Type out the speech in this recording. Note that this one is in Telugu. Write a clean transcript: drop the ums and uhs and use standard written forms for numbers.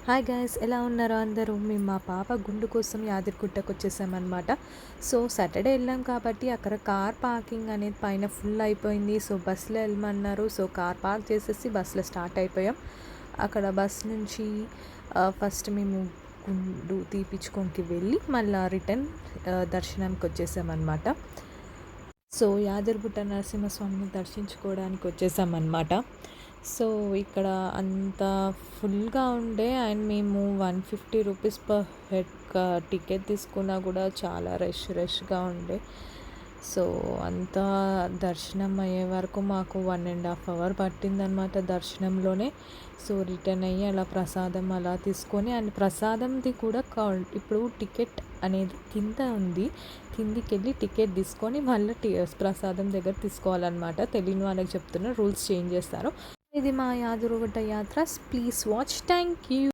హాయ్ గైస్, ఎలా ఉన్నారో అందరూ. మేము మా పాప గుండు కోసం యాదగిరిగుట్టకు వచ్చేసామన్నమాట. సో సాటర్డే వెళ్ళాం కాబట్టి అక్కడ కార్ పార్కింగ్ అనేది పైన ఫుల్ అయిపోయింది. సో బస్సులో వెళ్ళమన్నారు. సో కార్ పార్క్ చేసేసి బస్సులో స్టార్ట్ అయిపోయాం. అక్కడ బస్ నుంచి ఫస్ట్ మేము గుండు తీపించుకోనికి వెళ్ళి మళ్ళీ రిటర్న్ దర్శనానికి వచ్చేసామన్నమాట. సో యాదగిరిగుట్ట నరసింహస్వామిని దర్శించుకోవడానికి వచ్చేసామన్నమాట. సో ఇక్కడ అంత ఫుల్గా ఉండే అండ్ మేము 150 రూపీస్ పర్ హెడ్ టికెట్ తీసుకున్నా కూడా చాలా రష్గా ఉండే. సో అంతా దర్శనం అయ్యే వరకు మాకు 1.5 అవర్ పట్టిందనమాట దర్శనంలోనే. సో రిటర్న్ అయ్యి అలా ప్రసాదం అలా తీసుకొని, అండ్ ప్రసాదంది కూడా ఇప్పుడు టికెట్ అనేది కింద ఉంది. కిందికి వెళ్ళి టికెట్ తీసుకొని మళ్ళీ ప్రసాదం దగ్గర తీసుకోవాలన్నమాట. తెలియని వాళ్ళకి చెప్తున్నా, రూల్స్ చేంజ్ చేస్తారు. ఇది మా యాదగిరిగుట్ట యాత్ర. Please watch. Thank you.